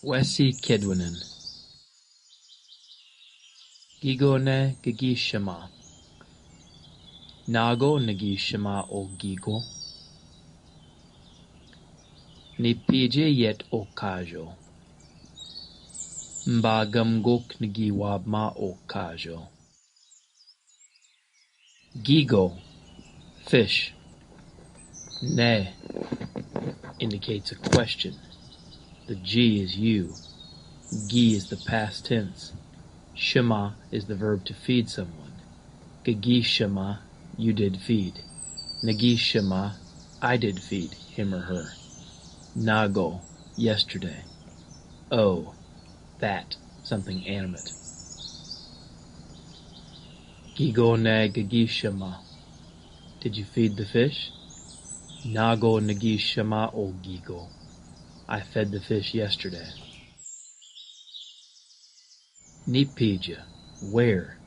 Wesi Kedwinin. Gigone Gigishama. Nago Nagishama o Gigo. Nipije yet o Kajo. Mbagamgok Nagiwabma o Kajo. Gigo, fish. Ne indicates a question. The G is you. Gi is the past tense. Shema is the verb to feed someone. Gagi Shema, you did feed. Nagi Shema, I did feed him or her. Nago, yesterday. Oh, that, something animate. Gigo ne Gagi Shema, did you feed the fish? Nago Nagi Shema o Gigo, I fed the fish yesterday. Nipija, where?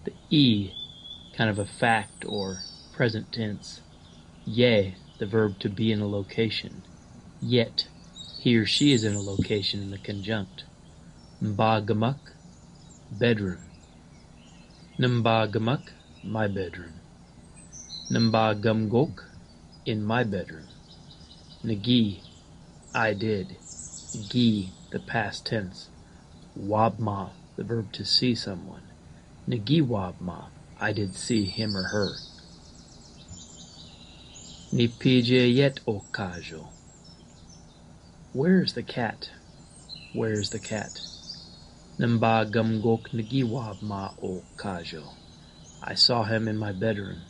The E, kind of a fact or present tense. Ye, the verb to be in a location. Yet, he or she is in a location in the conjunct. Mbagamuk, bedroom. Nmbagamuk, my bedroom. Nmbagamgok, in my bedroom. Nagi, I did. Gi, the past tense. Wabma, the verb to see someone. Nagi wabma, I did see him or her. Nipije yet o kajo. Where's the cat? Where's the cat? Nmbagamgok nagi wabma o kajo. I saw him in my bedroom.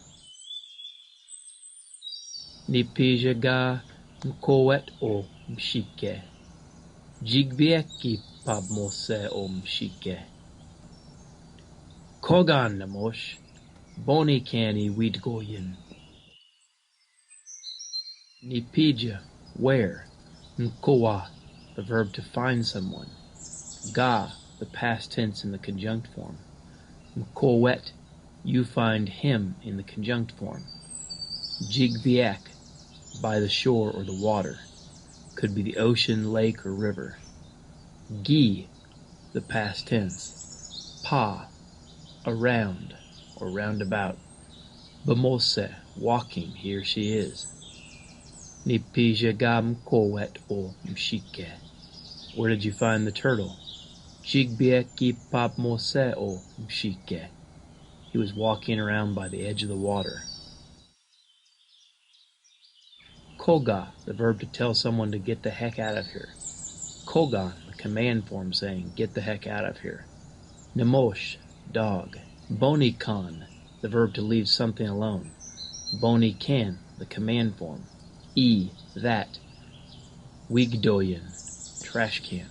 Nipije ga mkowet o mshike. Jigbieki pabmose o mshike. Kogan namosh, boni kani widgoyin. Nipija, where? Mkowa, the verb to find someone. Ga, the past tense in the conjunct form. Mkowet, you find him in the conjunct form. Jigbiek, by the shore or the water. Could be the ocean, lake, or river. Gi, the past tense. Pa, around or roundabout. Bamose, walking, he or she is. Nipija gam kowet o mshike. Where did you find the turtle? Jigbieki papmose o mshike. He was walking around by the edge of the water. Koga, the verb to tell someone to get the heck out of here. Kogan, the command form saying, get the heck out of here. Nemosh, dog. Boni kan, the verb to leave something alone. Boni kan, the command form. E, that. Wigdoyen, trash can.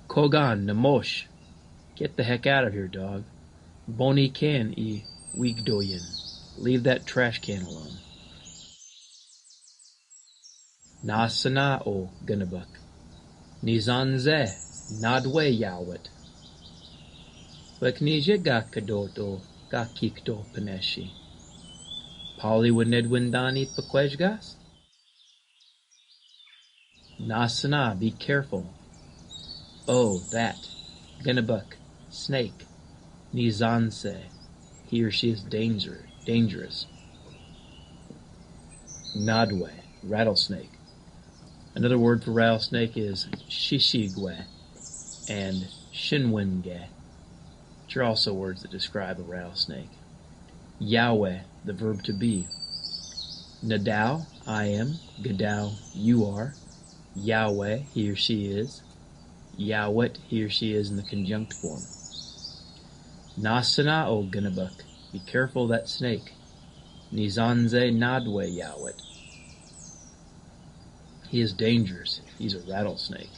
Kogan, nemosh, get the heck out of here, dog. Boni kan e wigdoyen, leave that trash can alone. Nasana o Gunabuk. Nizanze nadwe yawet. Leknije ga kadoto ga kikto paneshi. Pali nedwindani pakwejgas? Nasana, be careful. Oh, that. Gunabuk, snake. Nizanse, he or she is dangerous. Nadwe, rattlesnake. Another word for rattlesnake is shishigwe and shinwenge, which are also words that describe a rattlesnake. Yahweh, the verb to be. Nadao, I am. Gadao, you are. Yahweh, he or she is. Yahweh, he or she is in the conjunct form. Nasana o Gunabuk, be careful of that snake. Nizanze nadwe Yahweh. He is dangerous. He's a rattlesnake.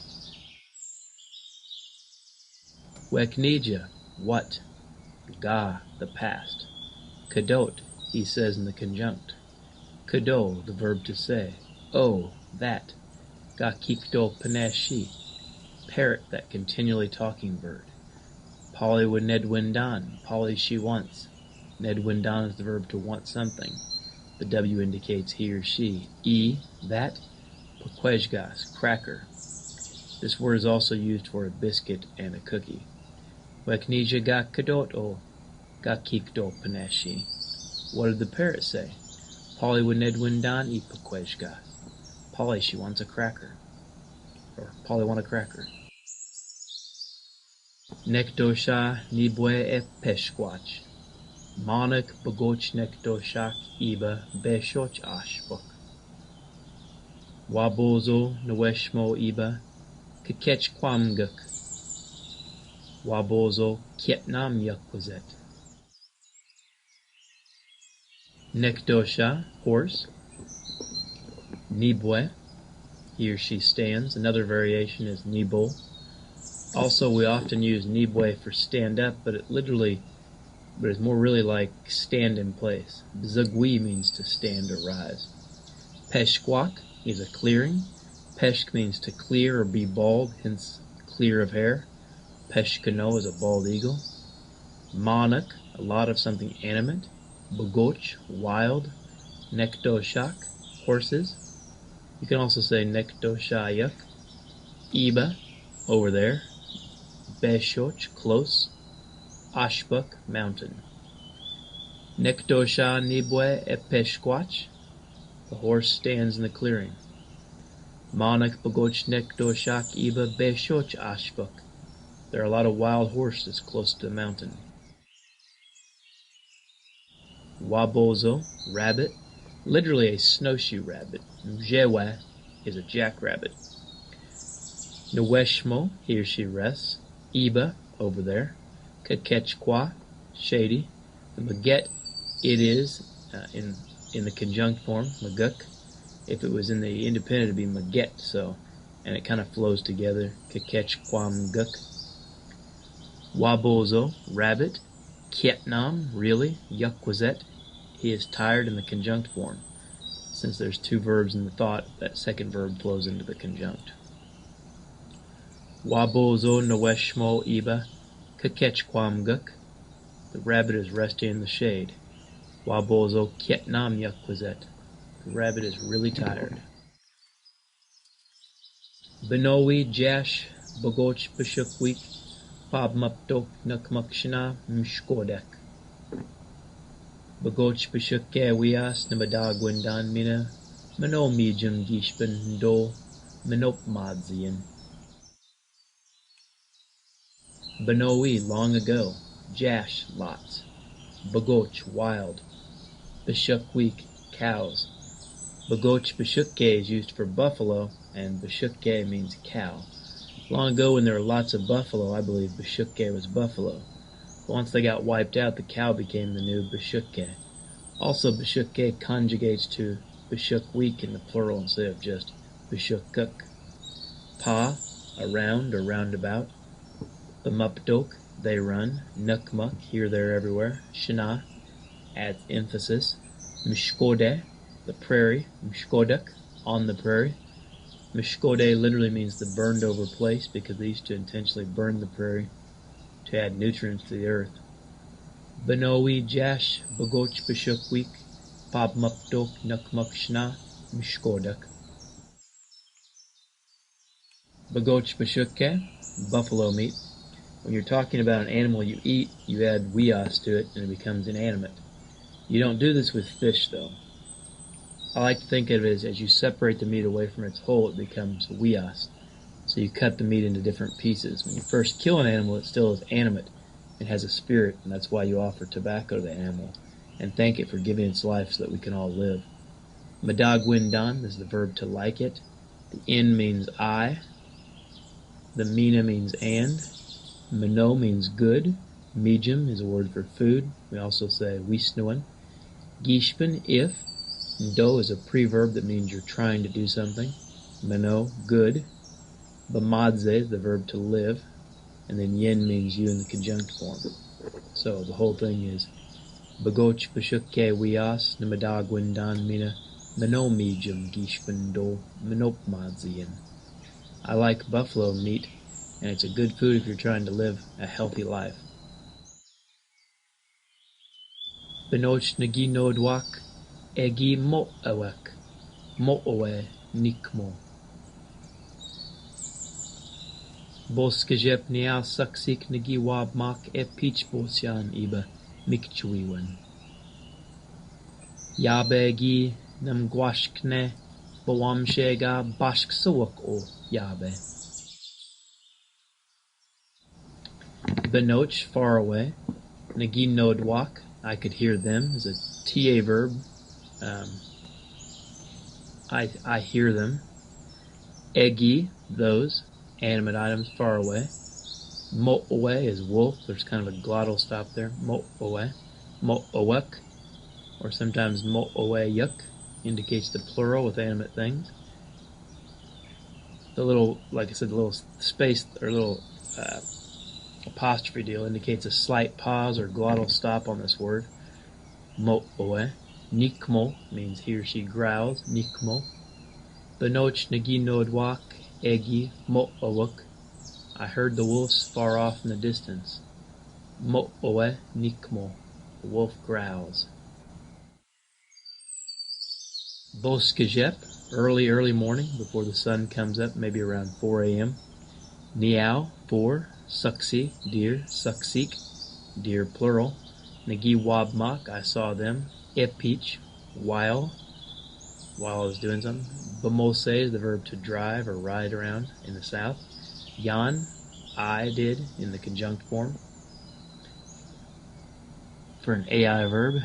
Weknija, what? Ga, the past. Kadot, he says in the conjunct. Kado, the verb to say. Oh, that. Ga kikdo paneshi, parrot, that continually talking bird. Polly would nedwindan, Polly she wants. Nedwindan is the verb to want something. The W indicates he or she. E, that. Pakwejgas, cracker. This word is also used for a biscuit and a cookie. Weknija ga kadot o ga kikdo paneshi. What did the parrot say? Polly winedwindan ipakweshga. Polly, she wants a cracker. Or Polly want a cracker. Nekdosha nibwe e peshkwach. Monik bagoch nekdoshak iba beshoch ashbuk. Wabozo nweshmo iba kakech kwamguk. Wabozo kietnam yakwazet. Nekdosha, horse. Nibwe, he or she stands. Another variation is nibo. Also, we often use nibwe for stand up, but it's more really like stand in place. Bzugwi means to stand or rise. Peshkwak is a clearing. Peshk means to clear or be bald, hence clear of hair. Peshkano is a bald eagle. Monarch, a lot of something animate. Bogoch, wild. Nekdoshak, horses. You can also say Nekdoshayak. Iba, over there. Beshoch, close. Ashbuk, mountain. Nekdosha nibwe e peshkwach. The horse stands in the clearing. Monak bagoch nekdoshak iba beshoch ashbuk. There are a lot of wild horses close to the mountain. Wabozo, rabbit, literally a snowshoe rabbit. Mjewe is a jackrabbit. Nweshmo, he or she rests. Iba, over there. Kakechkwa, shady. The maget, it is, in the conjunct form, maguk. If it was in the independent, it'd be maget, and it kind of flows together. Kakechkwam guk. Wabozo, rabbit. Kietnam, really. Yukwazet, he is tired in the conjunct form. Since there's two verbs in the thought, that second verb flows into the conjunct. Wabozo nweshmo iba kakechkwam guk. The rabbit is resting in the shade. Wabozo kietnam yukwazet. The rabbit is really tired. Benowi jash bogoch beshukwik pabmaptok nukmukshna mshkodek. Bogoch beshukke wias nabadagwindan mina manomijum gishban do manopmadzian. Benowi, long ago. Jash, lots. Bagoch, wild. Beshukwik, cows. Bagoch beshukke is used for buffalo, and beshukke means cow. Long ago, when there were lots of buffalo, I believe beshukke was buffalo. But once they got wiped out, the cow became the new beshukke. Also, beshukke conjugates to beshukwik in the plural instead of just beshukuk. Pa, around or roundabout. B'mupdok, they run. Nukmuk, here, there, everywhere. Shana, adds emphasis. Mishkode, the prairie. Mishkoduk, on the prairie. Mishkode literally means the burned over place because they used to intentionally burn the prairie to add nutrients to the earth. Benowi jash bagoch beshukwik pabmupdok nukmuk shna mishkoduk. Bagoch beshukke, buffalo meat. When you're talking about an animal you eat, you add wias to it and it becomes inanimate. You don't do this with fish, though. I like to think of it as you separate the meat away from its whole, it becomes wias. So you cut the meat into different pieces. When you first kill an animal, it still is animate. It has a spirit, and that's why you offer tobacco to the animal and thank it for giving its life so that we can all live. Madagwindan is the verb to like it. The in means I. The mina means and. Mano means good. Mijum is a word for food. We also say wisnuan. Gishpan, if. Do is a preverb that means you're trying to do something. Mano, good. Bamadze is the verb to live. And then yen means you in the conjunct form. So the whole thing is Bagoch beshukke wias namadagwindan mina mano mijum gishpan do manopmadzian. I like buffalo meat, and it's a good food if you're trying to live a healthy life. Benoch nagi nodwak egi mo'awek mo'owe nikmo. Boskajep niao saksik nagi wab mak e peach bosyan iba mikchuiwan. Yabegi nam guashkne bawamshega bashk sawak o yabe. Benoch, far away. Nagi nodwak, I could hear them, is a TA verb. I hear them. Egi, those, animate items far away. Mo'owe is wolf, there's kind of a glottal stop there. Mo'owe. Mo'owek, or sometimes mo'owe yuk, indicates the plural with animate things. The little, like I said, the little space, or little apostrophe deal indicates a slight pause or glottal stop on this word. Mo'owe. Nikmo means he or she growls. Nikmo. Benoch nagi nodwak egi mo'owuk. I heard the wolves far off in the distance. Mo'owe nikmo. The wolf growls. Boskajep, early morning before the sun comes up, maybe around 4 a.m. Niao, 4. Suksi, deer. Suksik, deer plural. Nagi wabmak, I saw them. Epich, while I was doing something. Bamose is the verb to drive or ride around in the south. Yan, I did in the conjunct form. For an AI verb.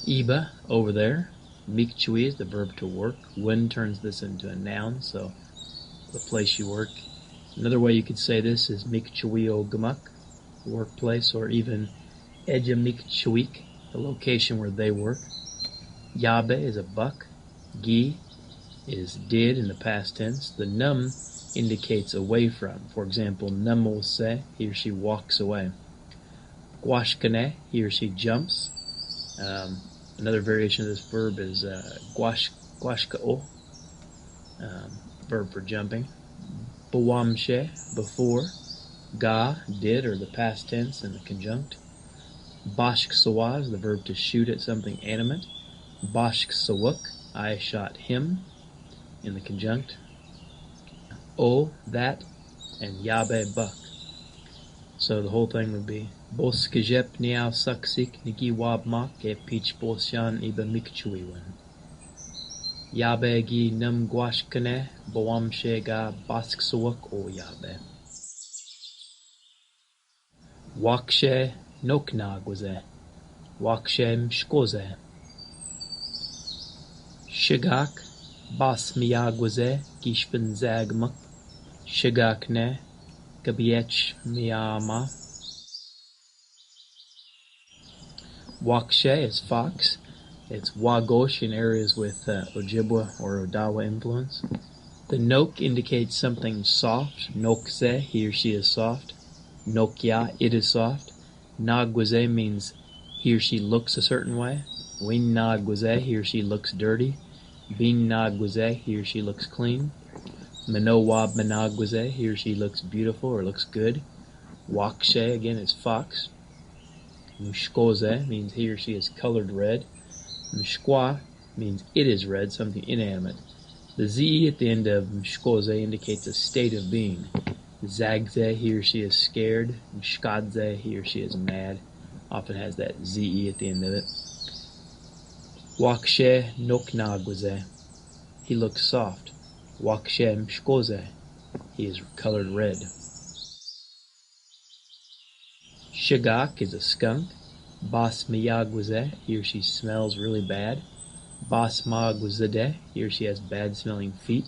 Iba, over there. Mikchui is the verb to work. Wen turns this into a noun, so the place you work. Another way you could say this is Mikchui o gamak, workplace, or even Eja Mikchuik, the location where they work. Yabe is a buck. Gi is did in the past tense. The num indicates away from. For example, namo se, he or she walks away. Guashkane, he or she jumps. Another variation of this verb is guashka'o, verb for jumping. Bawamshe, before. Ga, did, or the past tense in the conjunct. Bashk sawaz, the verb to shoot at something animate. Bashk sawuk, I shot him, in the conjunct. O, that, and yabe, buck. So the whole thing would be Boskajep niao saksik nigi wabmak e peach bosyan iba mikchuiwan. Yabe gi num guashkane bawamshe ga bask sawuk o yabe. Wakshe noknagwaze. Wakshe mshkoze. Shigak bas miyagwaze gishpen zagmak. Shigak ne gabiech miyama. Wakshe is fox. It's wagosh in areas with Ojibwa or Odawa influence. The nok indicates something soft. Nokse, he or she is soft. Nokya, it is soft. Nagwaze means he or she looks a certain way. Win nagwaze, he or she looks dirty. Bin nagwaze, he or she looks clean. Manowab managwaze, he or she looks beautiful or looks good. Wakshe, again, is fox. Mushkoze means he or she is colored red. Mshkwa means it is red, something inanimate. The Z at the end of Mshkoze indicates a state of being. Zagze, he or she is scared. Mshkadze, he or she is mad. Often has that ZE at the end of it. Wakshe noknagwaze, he looks soft. Wakshe mshkoze, he is colored red. Shigak is a skunk. Bas miyagwaze, he or she smells really bad. Bas magwazade, he or she has bad smelling feet.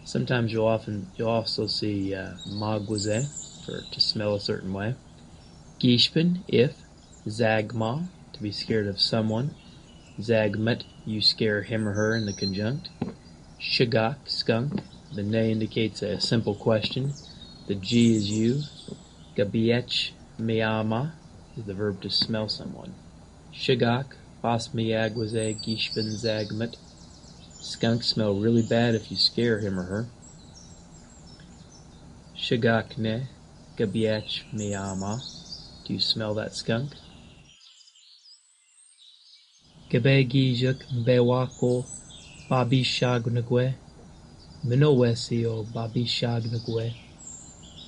Sometimes you'll also see magwaze for to smell a certain way. Gishpen, if. Zagma, to be scared of someone. Zagmet, you scare him or her in the conjunct. Shigak, skunk. The ne indicates a simple question. The G is you. Gabiech miyama is the verb to smell someone. Shigak, bas miyagwaze, gishpen zagmet. Skunks smell really bad if you scare him or her. Shigak ne, gabiech miyama. Do you smell that skunk? Gabegi juk mbewako babi shagnagwe. Minowesio babi shagnagwe.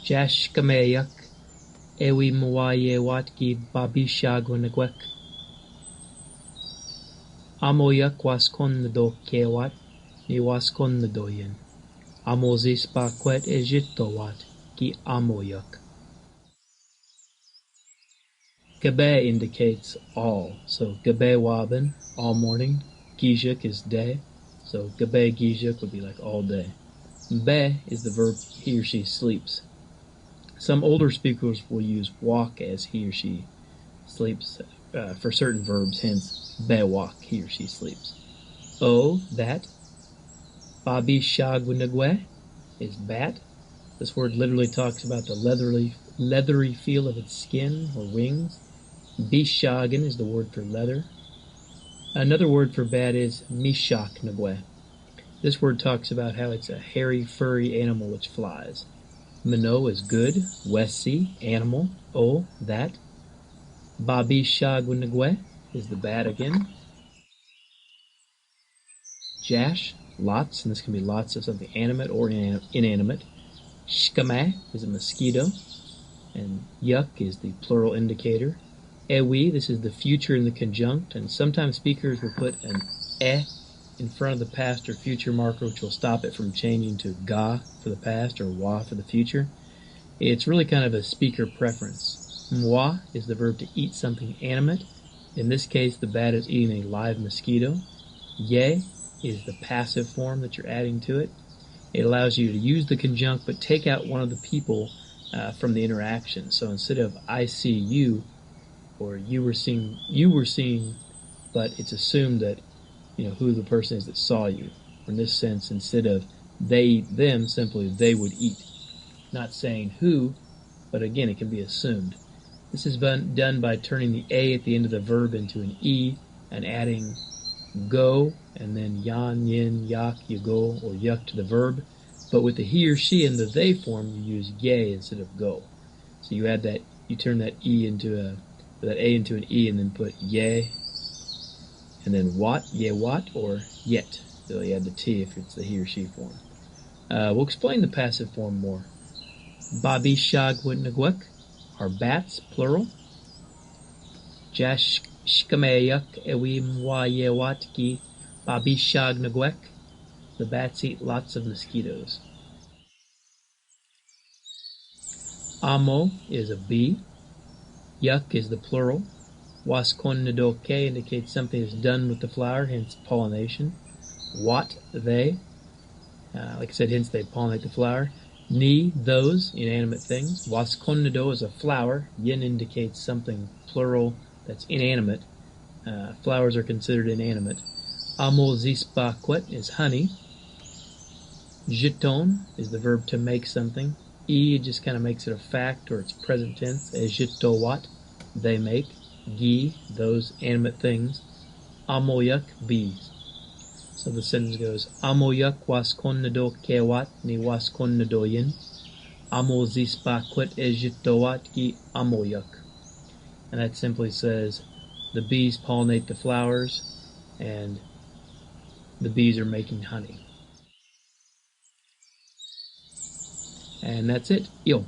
Jashkameyak ewi mwaye watki babishagwanagwek. Amoyak waskonnado kewat ni waskonnadoyen. Amozis bakwet ejitowat ki amoyak. Gabe indicates all. So gabe waben, all morning. Gijak is day. So gabe gijak would be like all day. Be is the verb he or she sleeps. Some older speakers will use walk as he or she sleeps for certain verbs, hence be walk, he or she sleeps. O, that. Babi shagwinagwe is bat. This word literally talks about the leathery feel of its skin or wings. Bishagan is the word for leather. Another word for bat is mishaknagwe. This word talks about how it's a hairy, furry animal which flies. Mino is good. Wesi, animal. O, that. Babi shagwinagwe is the bat again. Jash, lots, and this can be lots of something animate or inanimate. Shkame is a mosquito, and yuk is the plural indicator. Ewi, this is the future in the conjunct, and sometimes speakers will put an in front of the past or future marker, which will stop it from changing to ga for the past or wa for the future. It's really kind of a speaker preference. Mwa is the verb to eat something animate. In this case, the bat is eating a live mosquito. Ye is the passive form that you're adding to it. It allows you to use the conjunct but take out one of the people from the interaction. So instead of I see you, or you were seen, but it's assumed that who the person is that saw you. In this sense, instead of they eat them, simply they would eat. Not saying who, but again, it can be assumed. This is done by turning the A at the end of the verb into an E and adding go and then yan, yin, yak, yago, or yuk to the verb. But with the he or she in the they form, you use ye instead of go. So you add that, you turn that E into that A into an E and then put ye, and then wat, ye wat, or yet. So you add the T if it's the he or she form. We'll explain the passive form more. Babi shagwinagwek are bats, plural. Jash shkameyak ewim wa ye watki babi shagnagwek. The bats eat lots of mosquitoes. Amo is a bee. Yuk is the plural. Waskonnadoke indicates something is done with the flower, hence pollination. Wat, they. Like I said, hence they pollinate the flower. Ni, those, inanimate things. Waskonnado is a flower. Yin indicates something plural that's inanimate. Flowers are considered inanimate. Amo zispaquet is honey. Jeton is the verb to make something. E just kind of makes it a fact or it's present tense. Ejitowat, they make. Gi, those animate things. Amoyak, bees. So the sentence goes, Amoyak waskonnado kewat ni waskonnadoyin. Amo zispaquet ejitowat ki amoyak. And that simply says, the bees pollinate the flowers, and the bees are making honey. And that's it. Yo.